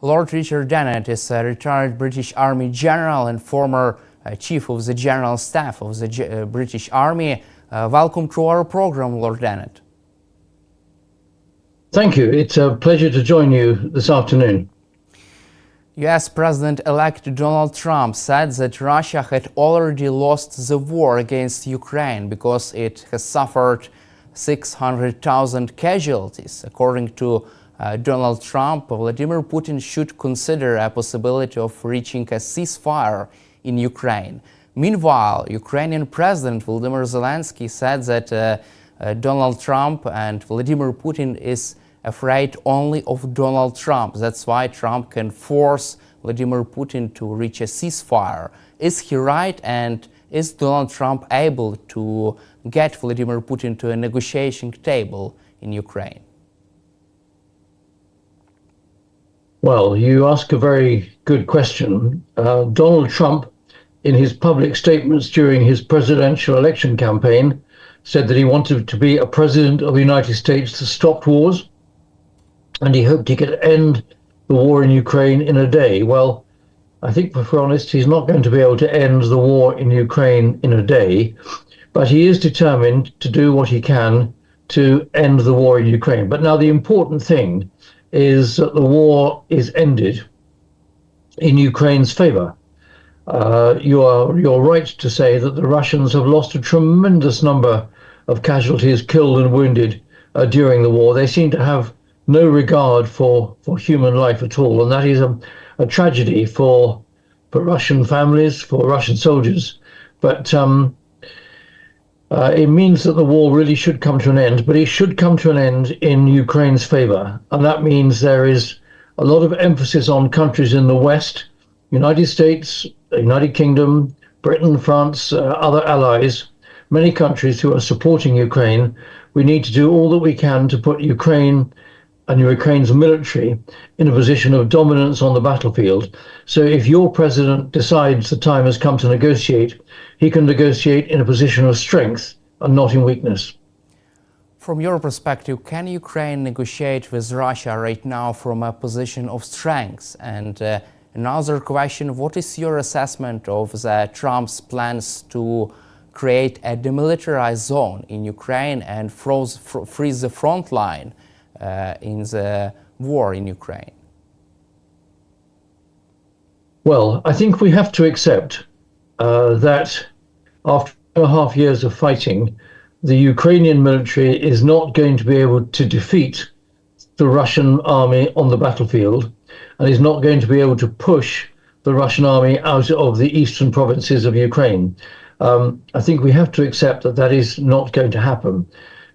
Lord Richard Dannatt is a retired British Army general and former chief of the General Staff of the British Army. Welcome to our program, Lord Dannatt. Thank you. It's a pleasure to join you this afternoon. US President-elect Donald Trump said that Russia had already lost the war against Ukraine because it has suffered 600,000 casualties. According to Donald Trump, Vladimir Putin should consider a possibility of reaching a ceasefire in Ukraine. Meanwhile, Ukrainian President Volodymyr Zelensky said that Donald Trump and Vladimir Putin is afraid only of Donald Trump. That's why Trump can force Vladimir Putin to reach a ceasefire. Is he right, and is Donald Trump able to get Vladimir Putin to a negotiating table in Ukraine? Well, you ask a very good question. Donald Trump, in his public statements during his presidential election campaign, said that he wanted to be a president of the United States that stopped wars, and he hoped he could end the war in Ukraine in a day. Well, I think, if we're honest, he's not going to be able to end the war in Ukraine in a day, but he is determined to do what he can to end the war in Ukraine. But now the important thing is that the war is ended in Ukraine's favor. You're right to say that the Russians have lost a tremendous number of casualties, killed and wounded during the war. They seem to have no regard for human life at all, and that is a tragedy for Russian families, for Russian soldiers. But it means that the war really should come to an end, but it should come to an end in Ukraine's favor, and that means there is a lot of emphasis on countries in the West, United States, United Kingdom, Britain, France, other allies, many countries who are supporting Ukraine. We need to do all that we can to put Ukraine and Ukraine's military in a position of dominance on the battlefield. So if your president decides the time has come to negotiate, he can negotiate in a position of strength and not in weakness. From your perspective, can Ukraine negotiate with Russia right now from a position of strength? And another question, what is your assessment of Trump's plans to create a demilitarized zone in Ukraine and freeze the front line in the war in Ukraine? Well, I think we have to accept that after 2.5 years of fighting, the Ukrainian military is not going to be able to defeat the Russian army on the battlefield, and is not going to be able to push the Russian army out of the eastern provinces of Ukraine. I think we have to accept that that is not going to happen.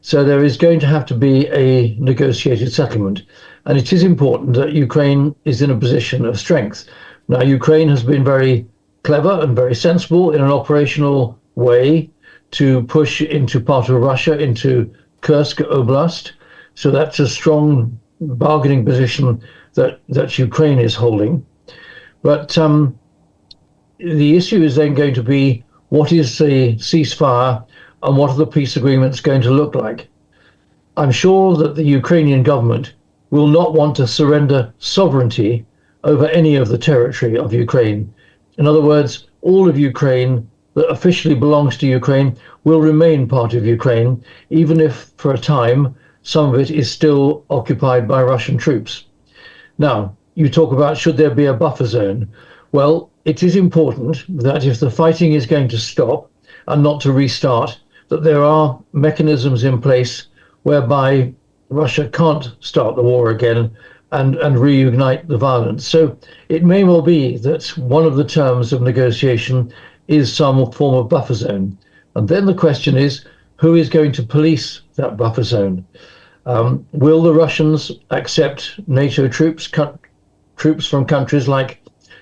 So there is going to have to be a negotiated settlement. And it is important that Ukraine is in a position of strength. Now, Ukraine has been very clever and very sensible in an operational way to push into part of Russia, into Kursk Oblast. So that's a strong bargaining position that Ukraine is holding. But the issue is then going to be, what is the ceasefire and what are the peace agreements going to look like? I'm sure that the Ukrainian government will not want to surrender sovereignty over any of the territory of Ukraine. In other words, all of Ukraine that officially belongs to Ukraine will remain part of Ukraine, even if for a time some of it is still occupied by Russian troops. Now, you talk about, should there be a buffer zone? Well, it is important that if the fighting is going to stop and not to restart, that there are mechanisms in place whereby Russia can't start the war again and reignite the violence. So it may well be that one of the terms of negotiation is some form of buffer zone. And then the question is, who is going to police that buffer zone? Will the Russians accept NATO troops, troops from countries like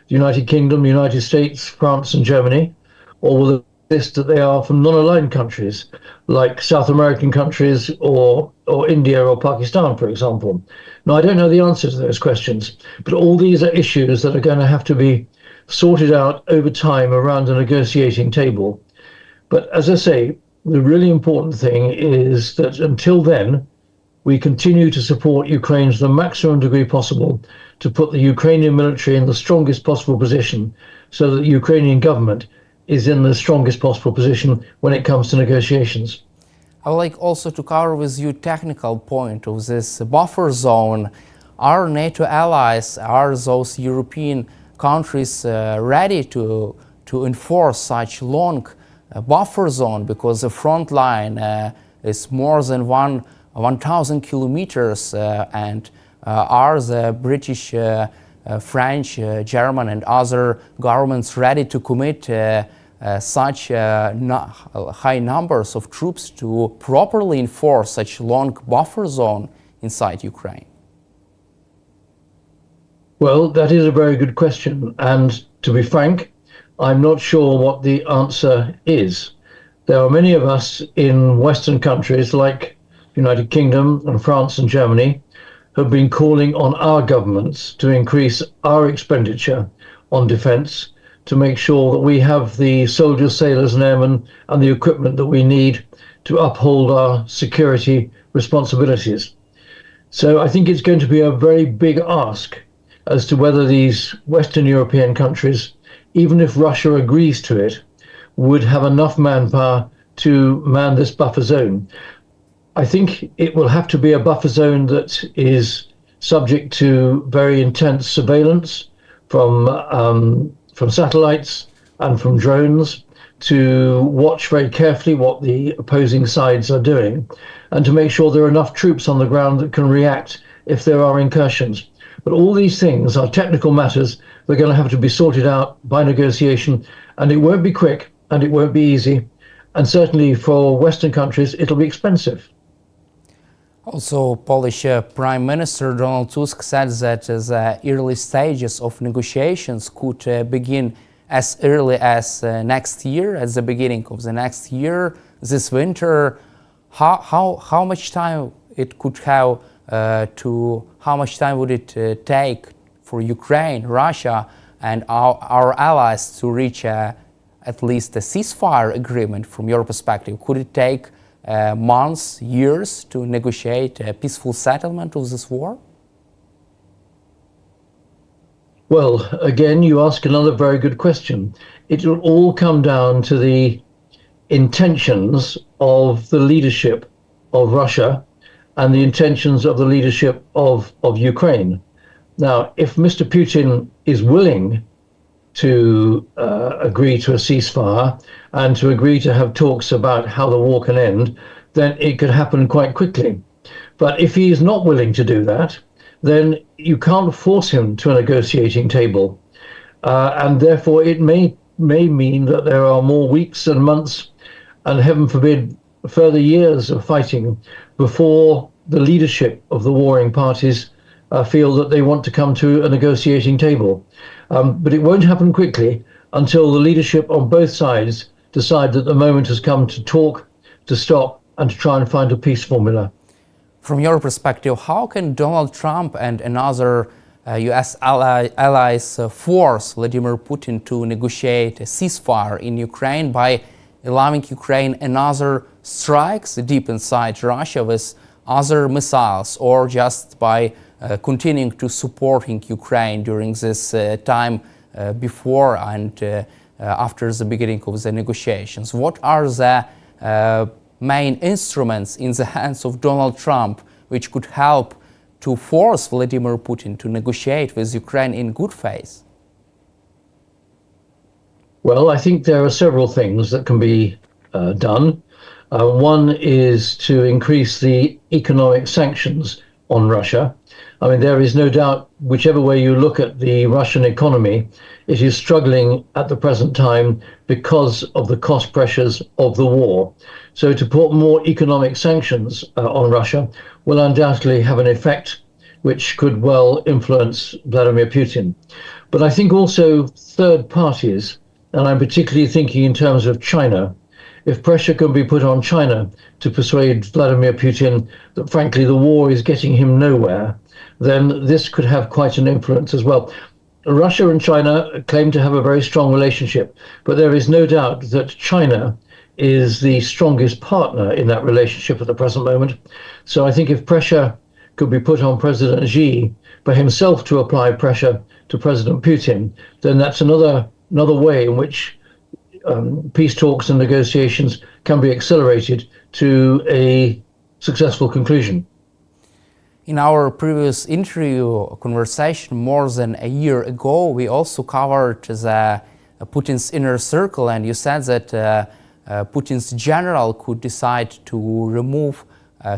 the United Kingdom, the United States, France and Germany? Or will they insist that they are from non-aligned countries like South American countries or India or Pakistan, for example? Now, I don't know the answer to those questions, but all these are issues that are going to have to be sorted out over time around a negotiating table. But as I say, the really important thing is that until then, we continue to support Ukraine to the maximum degree possible to put the Ukrainian military in the strongest possible position so that the Ukrainian government is in the strongest possible position when it comes to negotiations. I would like also to cover with you technical point of this buffer zone. Are NATO allies, are those European countries ready to enforce such long buffer zone, because the front line is more than 1,000 kilometers and are the British, French, German and other governments ready to commit such high numbers of troops to properly enforce such long buffer zone inside Ukraine? Well, that is a very good question. And to be frank, I'm not sure what the answer is. There are many of us in Western countries like United Kingdom and France and Germany who have been calling on our governments to increase our expenditure on defense to make sure that we have the soldiers, sailors and airmen and the equipment that we need to uphold our security responsibilities. So I think it's going to be a very big ask as to whether these Western European countries, even if Russia agrees to it, would have enough manpower to man this buffer zone. I think it will have to be a buffer zone that is subject to very intense surveillance from satellites and from drones, to watch very carefully what the opposing sides are doing and to make sure there are enough troops on the ground that can react if there are incursions. But all these things are technical matters that are going to have to be sorted out by negotiation, and it won't be quick and it won't be easy. And certainly for Western countries, it'll be expensive. Also, Polish Prime Minister Donald Tusk said that the early stages of negotiations could begin as early as next year, at the beginning of the next year, this winter. How much time it could have how much time would it take for Ukraine, Russia, and our allies to reach at least a ceasefire agreement from your perspective? Could it take months, years to negotiate a peaceful settlement of this war? Well, again, you ask another very good question. It will all come down to the intentions of the leadership of Russia and the intentions of the leadership of Ukraine. Now, if Mr. Putin is willing to agree to a ceasefire and to agree to have talks about how the war can end, then it could happen quite quickly. But if he is not willing to do that, then you can't force him to a negotiating table. And therefore it may mean that there are more weeks and months, and heaven forbid, further years of fighting before the leadership of the warring parties feel that they want to come to a negotiating table. But it won't happen quickly until the leadership on both sides decide that the moment has come to talk, to stop, and to try and find a peace formula. From your perspective, how can Donald Trump and another US allies force Vladimir Putin to negotiate a ceasefire in Ukraine by allowing Ukraine another strikes deep inside Russia with other missiles, or just by continuing to supporting Ukraine during this time before and after the beginning of the negotiations? What are the main instruments in the hands of Donald Trump which could help to force Vladimir Putin to negotiate with Ukraine in good faith? Well, I think there are several things that can be done. One is to increase the economic sanctions on Russia. I mean, there is no doubt, whichever way you look at the Russian economy, it is struggling at the present time because of the cost pressures of the war. So to put more economic sanctions on Russia will undoubtedly have an effect which could well influence Vladimir Putin. But I think also third parties, and I'm particularly thinking in terms of China, if pressure can be put on China to persuade Vladimir Putin that frankly the war is getting him nowhere, then this could have quite an influence as well. Russia and China claim to have a very strong relationship, but there is no doubt that China is the strongest partner in that relationship at the present moment. So I think if pressure could be put on President Xi for himself to apply pressure to President Putin, then that's another way in which peace talks and negotiations can be accelerated to a successful conclusion. In our previous interview conversation more than a year ago, we also covered the Putin's inner circle, and you said that Putin's general could decide to remove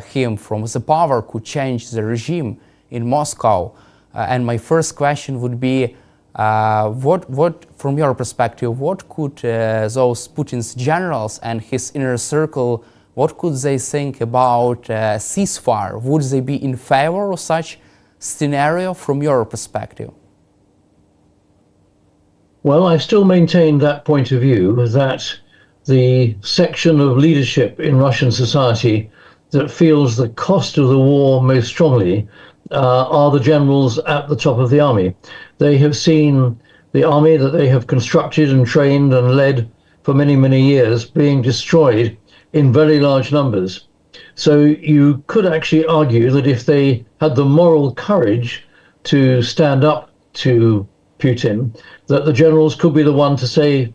him from the power, could change the regime in Moscow. And my first question would be, what, from your perspective, what could those Putin's generals and his inner circle, what could they think about ceasefire? Would they be in favor of such scenario from your perspective? Well, I still maintain that point of view, that the section of leadership in Russian society that feels the cost of the war most strongly are the generals at the top of the army. They have seen the army that they have constructed and trained and led for many, many years being destroyed in very large numbers. So you could actually argue that if they had the moral courage to stand up to Putin, that the generals could be the one to say,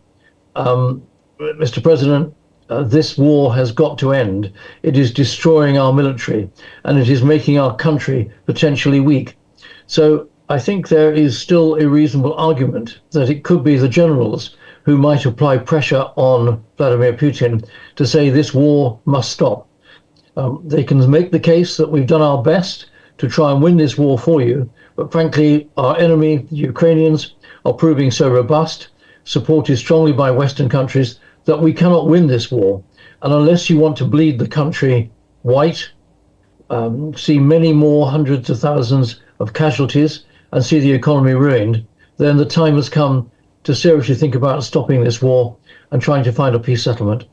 Mr. President, this war has got to end. It is destroying our military and it is making our country potentially weak. So I think there is still a reasonable argument that it could be the generals who might apply pressure on Vladimir Putin to say this war must stop. They can make the case that we've done our best to try and win this war for you, but frankly, our enemy, the Ukrainians, are proving so robust, supported strongly by Western countries, that we cannot win this war. And unless you want to bleed the country white, see many more hundreds of thousands of casualties, and see the economy ruined, then the time has come to seriously think about stopping this war and trying to find a peace settlement.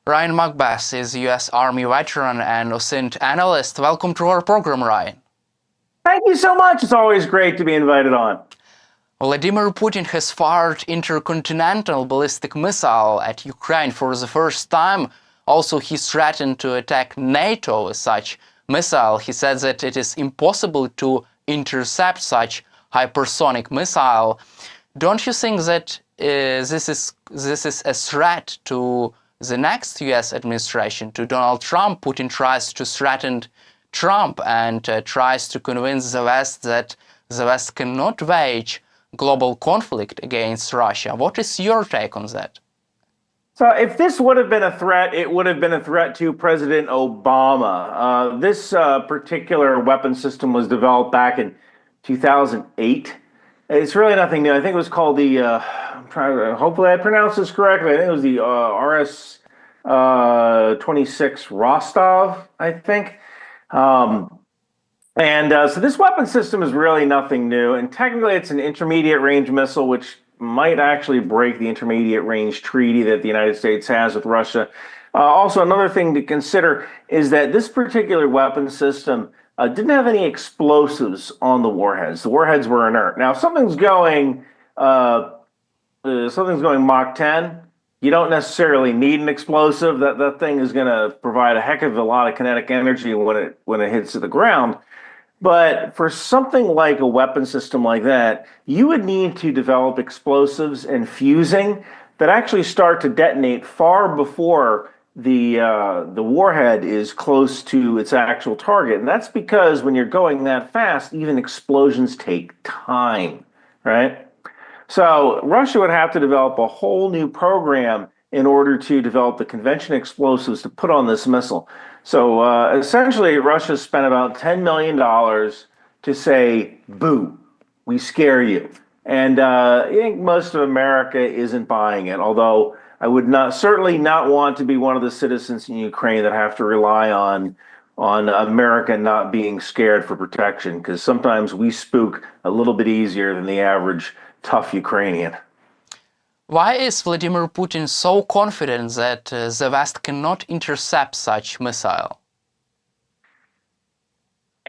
Ryan McBeth is a U.S. Army veteran and OSINT analyst. Welcome to our program, Ryan. Thank you so much. It's always great to be invited on. Vladimir Putin has fired intercontinental ballistic missile at Ukraine for the first time. Also, he threatened to attack Nato with such missile. He said that it is impossible to intercept such hypersonic missile. Don't you think that this is a threat to the next U.S. administration, to Donald Trump? Putin tries to threaten Trump and tries to convince the West that the West cannot wage global conflict against Russia. What is your take on that? So if this would have been a threat, it would have been a threat to President Obama. This particular weapon system was developed back in 2008. It's really nothing new. I think it was called the, hopefully I pronounced this correctly, I think it was the RS-26 Rostov, I think. So this weapon system is really nothing new, and technically it's an intermediate range missile, which might actually break the intermediate range treaty that the United States has with Russia. Also, another thing to consider is that this particular weapon system didn't have any explosives on the warheads. The warheads were inert. Now, if something's going Mach 10, you don't necessarily need an explosive. That thing is going to provide a heck of a lot of kinetic energy when it hits the ground. But for something like a weapon system like that, you would need to develop explosives and fusing that actually start to detonate far before the warhead is close to its actual target. And that's because when you're going that fast, even explosions take time, right? So Russia would have to develop a whole new program in order to develop the convention explosives to put on this missile. So essentially, Russia spent about $10 million to say, boo, we scare you. And I think most of America isn't buying it, although I would certainly not want to be one of the citizens in Ukraine that have to rely on America not being scared for protection, because sometimes we spook a little bit easier than the average tough Ukrainian. Why is Vladimir Putin so confident that the West cannot intercept such missile?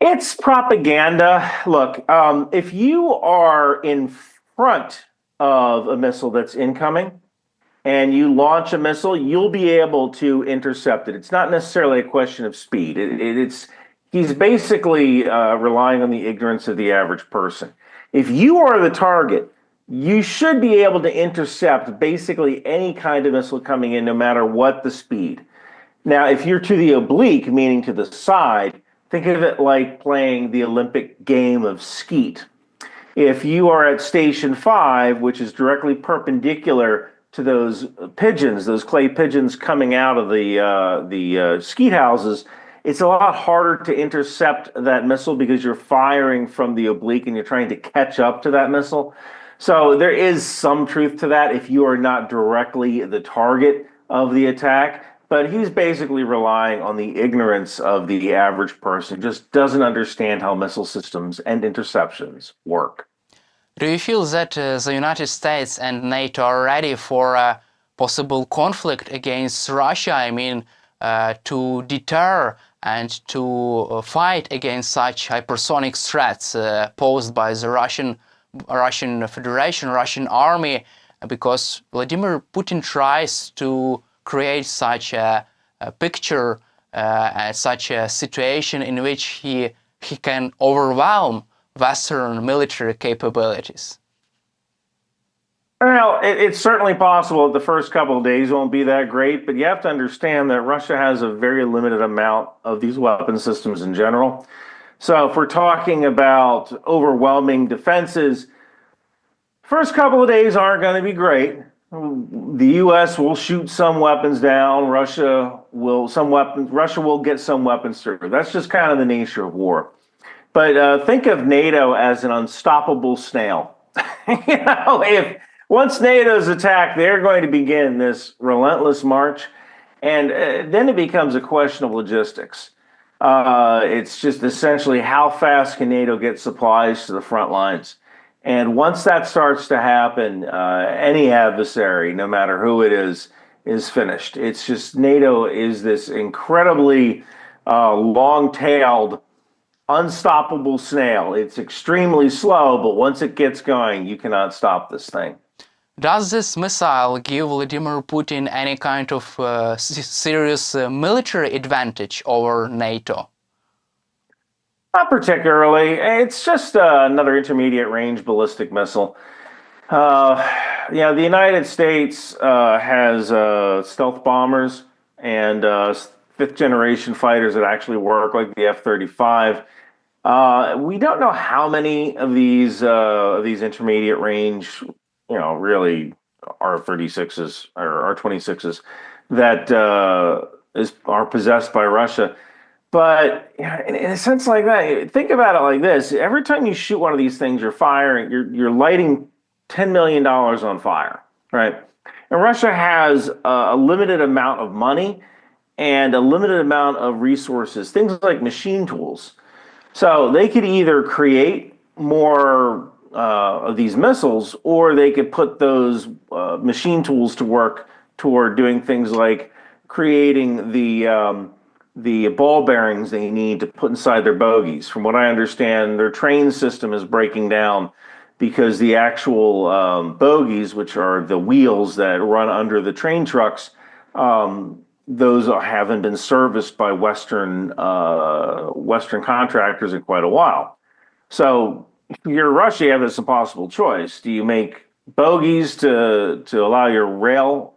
It's propaganda. Look, if you are in front of a missile that's incoming and you launch a missile, you'll be able to intercept it. It's not necessarily a question of speed. He's basically relying on the ignorance of the average person. If you are the target, you should be able to intercept basically any kind of missile coming in, no matter what the speed. Now, if you're to the oblique, meaning to the side, think of it like playing the Olympic game of skeet. If you are at station 5, which is directly perpendicular to those pigeons, those clay pigeons coming out of the skeet houses, it's a lot harder to intercept that missile because you're firing from the oblique and you're trying to catch up to that missile. So there is some truth to that if you are not directly the target of the attack. But he's basically relying on the ignorance of the average person, just doesn't understand how missile systems and interceptions work. Do you feel that the United States and NATO are ready for a possible conflict against Russia? I mean, to deter and to fight against such hypersonic threats posed by the Russian Federation, Russian army, because Vladimir Putin tries to create such a picture, such a situation in which he can overwhelm Western military capabilities? Well, it's certainly possible the first couple of days won't be that great, but you have to understand that Russia has a very limited amount of these weapon systems in general. So if we're talking about overwhelming defenses, first couple of days aren't going to be great. The U.S. will shoot some weapons down. Russia will get some weapons through. That's just kind of the nature of war. But think of NATO as an unstoppable snail. If once NATO's attacked, they're going to begin this relentless march, and then it becomes a question of logistics. It's just essentially how fast can NATO get supplies to the front lines. And once that starts to happen, any adversary, no matter who it is finished. It's just NATO is this incredibly long-tailed, unstoppable snail. It's extremely slow, but once it gets going, you cannot stop this thing. Does this missile give Vladimir Putin any kind of serious military advantage over NATO? Not particularly. It's just another intermediate range ballistic missile. The United States has stealth bombers and fifth generation fighters that actually work, like the F-35. We don't know how many of these intermediate range, really R-36s or R-26s that are possessed by Russia. But in a sense like that, think about it like this: every time you shoot one of these things, you're lighting $10 million on fire, right? And Russia has a limited amount of money and a limited amount of resources, things like machine tools. So they could either create more of these missiles, or they could put those machine tools to work toward doing things like creating the ball bearings they need to put inside their bogies. From what I understand, their train system is breaking down because the actual bogies, which are the wheels that run under the train trucks, those haven't been serviced by Western contractors in quite a while. So if you're Russia, you have this impossible choice. Do you make bogies to allow your rail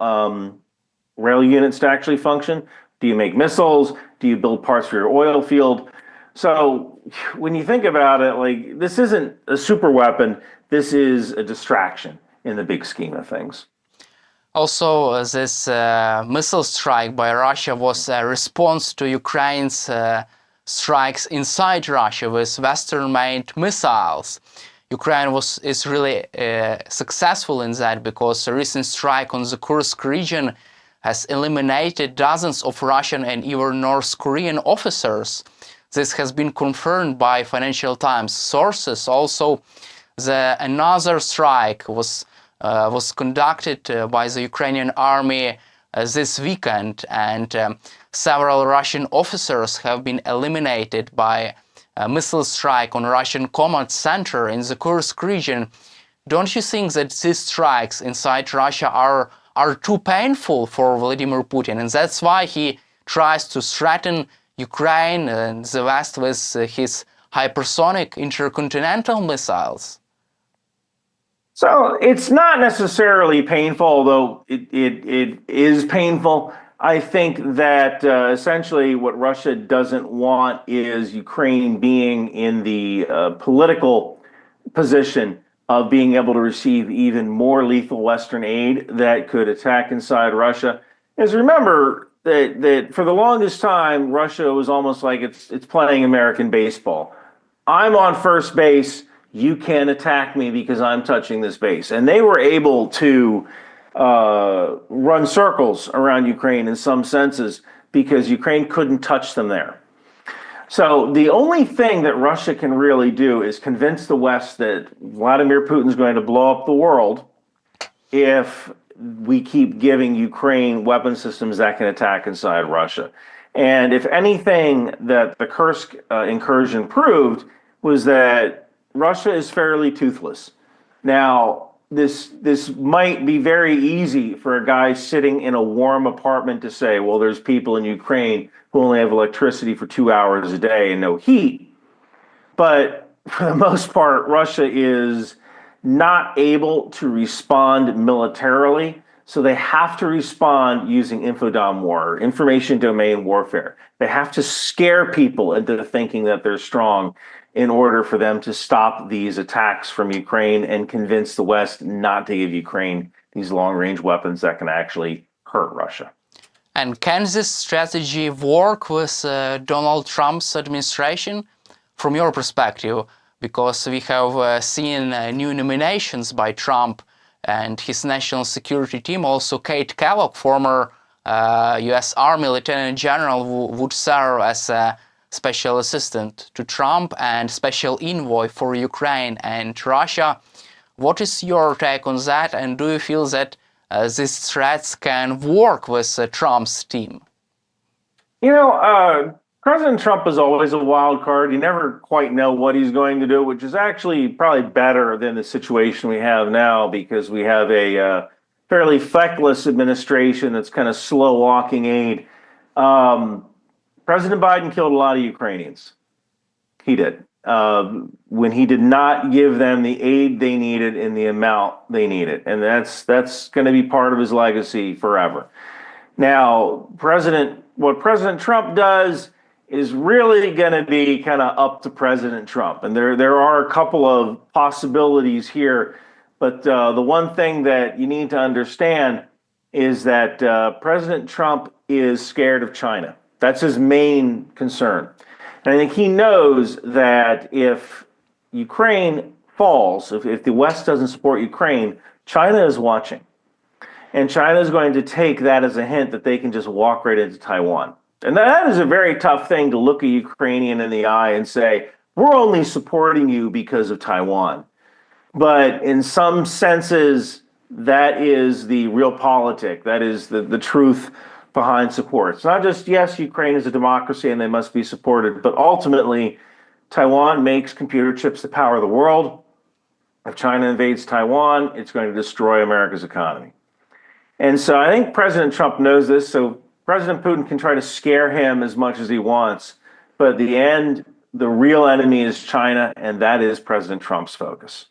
units to actually function? Do you make missiles? Do you build parts for your oil field? So when you think about it, like, this isn't a super weapon. This is a distraction in the big scheme of things. Also, this missile strike by Russia was a response to Ukraine's strikes inside Russia with Western-made missiles. Ukraine is really successful in that, because a recent strike on the Kursk region has eliminated dozens of Russian and even North Korean officers. This has been confirmed by Financial Times sources. Also, another strike was conducted by the Ukrainian army this weekend, and several Russian officers have been eliminated by a missile strike on Russian command center in the Kursk region. Don't you think that these strikes inside Russia are are too painful for Vladimir Putin, and that's why he tries to threaten Ukraine and the West with his hypersonic intercontinental missiles? So it's not necessarily painful, although it is painful. I think that essentially what Russia doesn't want is Ukraine being in the political position of being able to receive even more lethal Western aid that could attack inside Russia. Is remember that for the longest time, Russia was almost like it's playing American baseball. I'm on first base. You can't attack me because I'm touching this base. And they were able to run circles around Ukraine in some senses because Ukraine couldn't touch them there. So the only thing that Russia can really do is convince the West that Vladimir Putin's going to blow up the world if we keep giving Ukraine weapon systems that can attack inside Russia. And if anything that the Kursk incursion proved was that Russia is fairly toothless. Now, this might be very easy for a guy sitting in a warm apartment to say, well, there's people in Ukraine who only have electricity for 2 hours a day and no heat. But for the most part, Russia is not able to respond militarily. So they have to respond using infodom war, information domain warfare. They have to scare people into thinking that they're strong in order for them to stop these attacks from Ukraine and convince the West not to give Ukraine these long-range weapons that can actually hurt Russia. And can this strategy work with Donald Trump's administration from your perspective? Because we have seen new nominations by Trump and his national security team. Also, Kate Kellogg, former U.S. Army Lieutenant General, would serve as a special assistant to Trump and special envoy for Ukraine and Russia. What is your take on that? And do you feel that these threats can work with Trump's team? You know, President Trump is always a wild card. You never quite know what he's going to do, which is actually probably better than the situation we have now, because we have a fairly feckless administration that's kind of slow walking aid. President Biden killed a lot of Ukrainians. He did. When he did not give them the aid they needed in the amount they needed. And that's going to be part of his legacy forever. Now, what President Trump does is really going to be kind of up to President Trump. And there are a couple of possibilities here. But the one thing that you need to understand is that President Trump is scared of China. That's his main concern. And I think he knows that if Ukraine falls, if the West doesn't support Ukraine, China is watching. And China is going to take that as a hint that they can just walk right into Taiwan. And that is a very tough thing to look a Ukrainian in the eye and say, we're only supporting you because of Taiwan. But in some senses, that is the real politic. That is the truth behind support. It's not just, yes, Ukraine is a democracy and they must be supported, but ultimately, Taiwan makes computer chips that power the world. If China invades Taiwan, it's going to destroy America's economy. And so I think President Trump knows this, so President Putin can try to scare him as much as he wants, but at the end, the real enemy is China, and that is President Trump's focus.